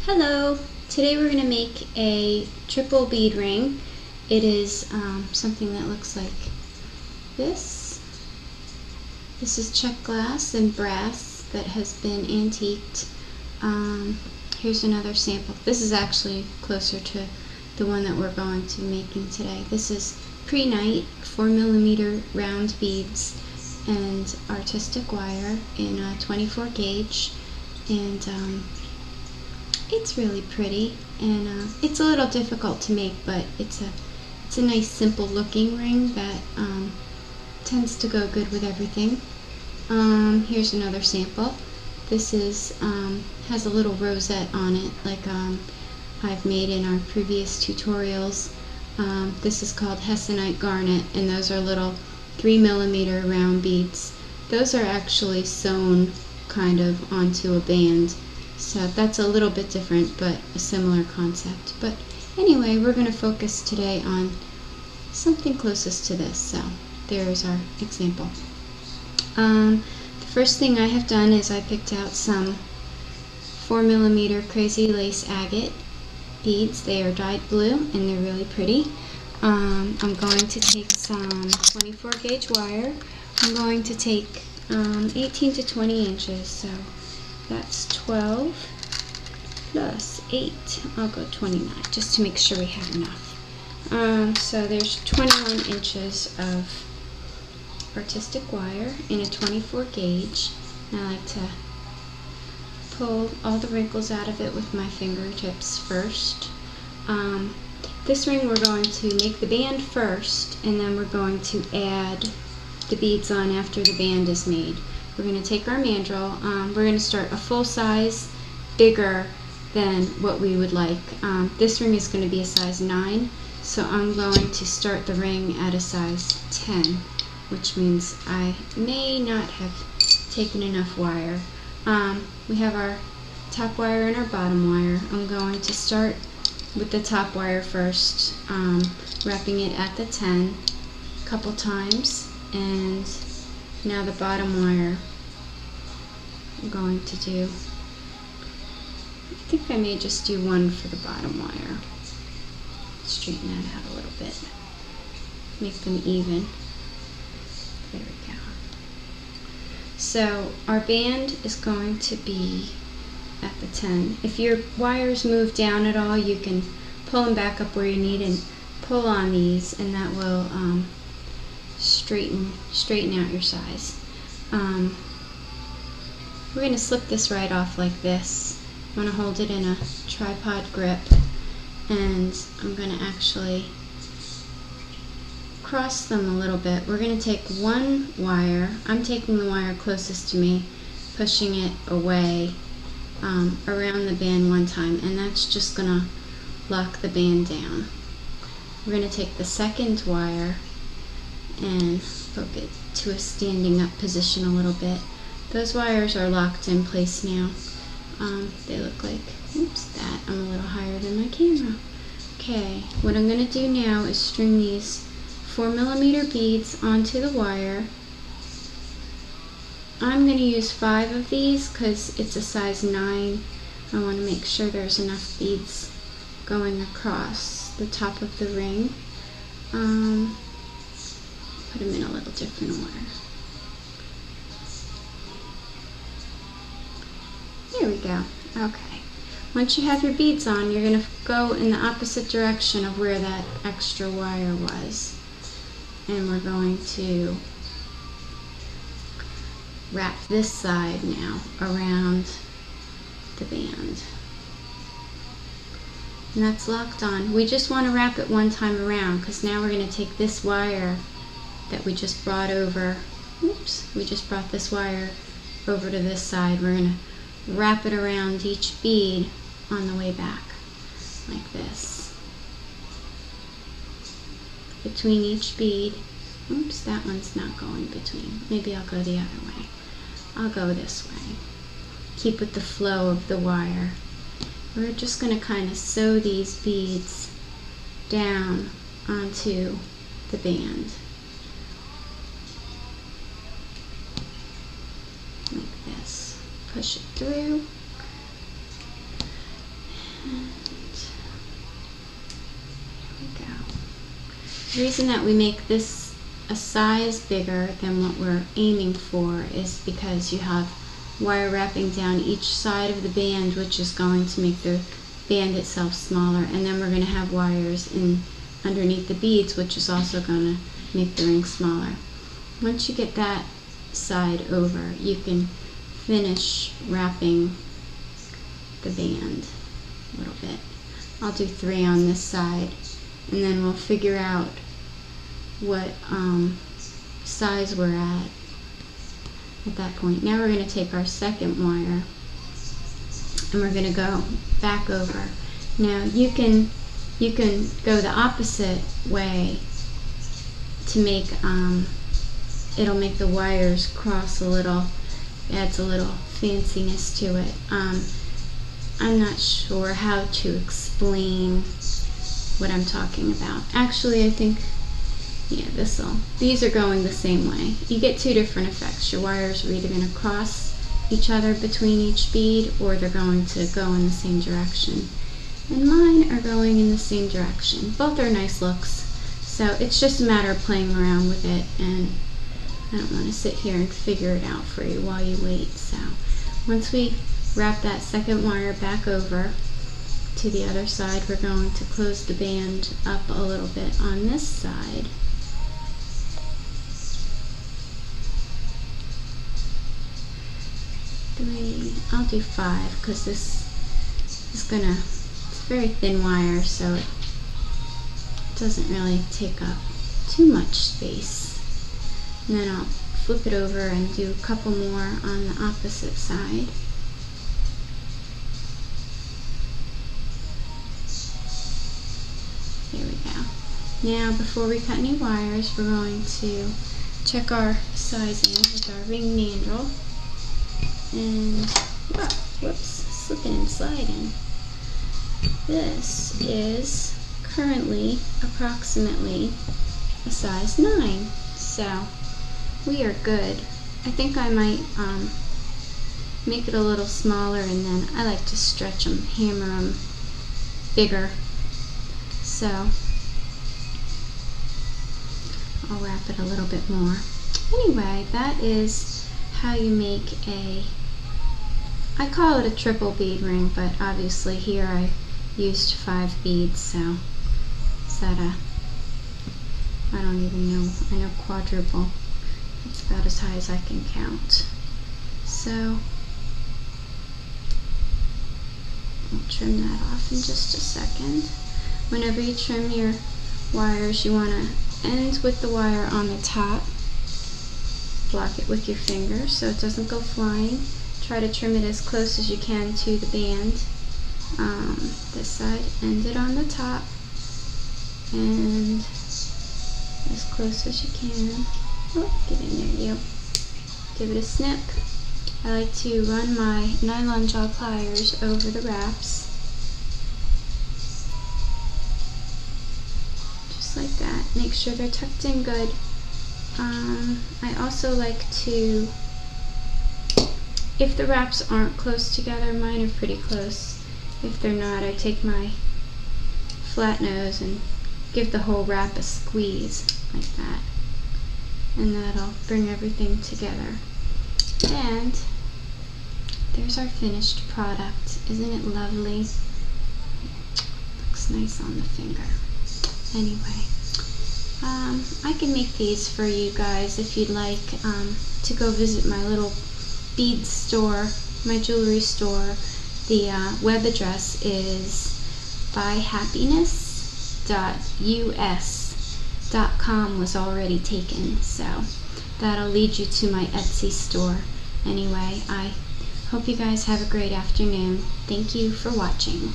Hello! Today we're going to make a triple bead ring. It is something that looks like this. This is check glass and brass that has been antiqued. Here's another sample. This is actually closer to the one that we're going to be making today. This is pre-night 4mm round beads and artistic wire in a 24 gauge, and it's really pretty, and it's a little difficult to make, but it's a nice simple looking ring that tends to go good with everything. Here's another sample. This is has a little rosette on it, like I've made in our previous tutorials. This is called Hessonite garnet, and those are little 3mm round beads. Those are actually sewn kind of onto a band. So that's a little bit different, but a similar concept. But anyway, we're going to focus today on something closest to this. So there's our example. The first thing I have done is I picked out some 4mm crazy lace agate beads. They are dyed blue and they're really pretty. I'm going to take some 24 gauge wire. I'm going to take 18 to 20 inches. So that's 12 plus 8. I'll go 29 just to make sure we have enough. So there's 21 inches of artistic wire in a 24 gauge. And I like to pull all the wrinkles out of it with my fingertips first. This ring we're going to make the band first, and then we're going to add the beads on after the band is made. We're going to take our mandrel. We're going to start a full size bigger than what we would like. This ring is going to be a size 9, so I'm going to start the ring at a size 10, which means I may not have taken enough wire. We have our top wire and our bottom wire. I'm going to start with the top wire first, wrapping it at the 10 a couple times, and now the bottom wire I'm going to do, I think I may just do one for the bottom wire. Straighten that out a little bit. Make them even. There we go. So our band is going to be at the 10. If your wires move down at all, you can pull them back up where you need and pull on these, and that will straighten out your size. We're going to slip this right off like this. I'm going to hold it in a tripod grip, and I'm going to actually cross them a little bit. We're going to take one wire. I'm taking the wire closest to me, pushing it away around the band one time, and that's just going to lock the band down. We're going to take the second wire and poke it to a standing up position a little bit. Those wires are locked in place now. They look like, oops, that, I'm a little higher than my camera. Okay, what I'm going to do now is string these 4mm beads onto the wire. I'm going to use 5 of these because it's a size 9. I want to make sure there's enough beads going across the top of the ring. Put them in a little different order. There we go. Okay. Once you have your beads on, you're going to go in the opposite direction of where that extra wire was. And we're going to wrap this side now around the band. And that's locked on. We just want to wrap it one time around, because now we're going to take this wire that we just brought over. Oops, we just brought this wire over to this side. We're going to wrap it around each bead on the way back, like this. Between each bead. Oops, that one's not going between. Maybe I'll go the other way. I'll go this way. Keep with the flow of the wire. We're just going to kind of sew these beads down onto the band. Like this. Push it through. we go. The reason that we make this a size bigger than what we're aiming for is because you have wire wrapping down each side of the band, which is going to make the band itself smaller, and then we're going to have wires in underneath the beads, which is also going to make the ring smaller. Once you get that side over, you can finish wrapping the band a little bit. I'll do 3 on this side, and then we'll figure out what size we're at that point. Now we're going to take our second wire and we're going to go back over. Now you can go the opposite way to make it'll make the wires cross a little, adds a little fanciness to it. I'm not sure how to explain what I'm talking about. Actually, I think, yeah, these are going the same way. You get 2 different effects. Your wires are either going to cross each other between each bead, or they're going to go in the same direction. And mine are going in the same direction. Both are nice looks. So it's just a matter of playing around with it, and I don't want to sit here and figure it out for you while you wait. So once we wrap that second wire back over to the other side, we're going to close the band up a little bit on this side. I'll do 5 because this is it's very thin wire, so it doesn't really take up too much space. And then I'll flip it over and do a couple more on the opposite side. There we go. Now before we cut any wires, we're going to check our sizing with our ring mandrel. And, whoops, slipping and sliding. This is currently approximately a size 9, so we are good. I think I might make it a little smaller, and then I like to stretch them, hammer them bigger. So I'll wrap it a little bit more. Anyway, that is how you make I call it a triple bead ring, but obviously here I used 5 beads, so is that I don't even know, I know quadruple. It's about as high as I can count. So I'll trim that off in just a second. Whenever you trim your wires, you want to end with the wire on the top. Block it with your finger so it doesn't go flying. Try to trim it as close as you can to the band. This side, end it on the top, and as close as you can. Oh, get in there, you. Give it a snip. I like to run my nylon jaw pliers over the wraps, just like that. Make sure they're tucked in good. I also like to, if the wraps aren't close together, mine are pretty close. If they're not, I take my flat nose and give the whole wrap a squeeze like that, and that'll bring everything together. And there's our finished product. Isn't it lovely? Looks nice on the finger. Anyway, I can make these for you guys if you'd like to go visit my little bead store, my jewelry store. The web address is buyhappiness.us.com was already taken, so that'll lead you to my Etsy store. Anyway, I hope you guys have a great afternoon. Thank you for watching.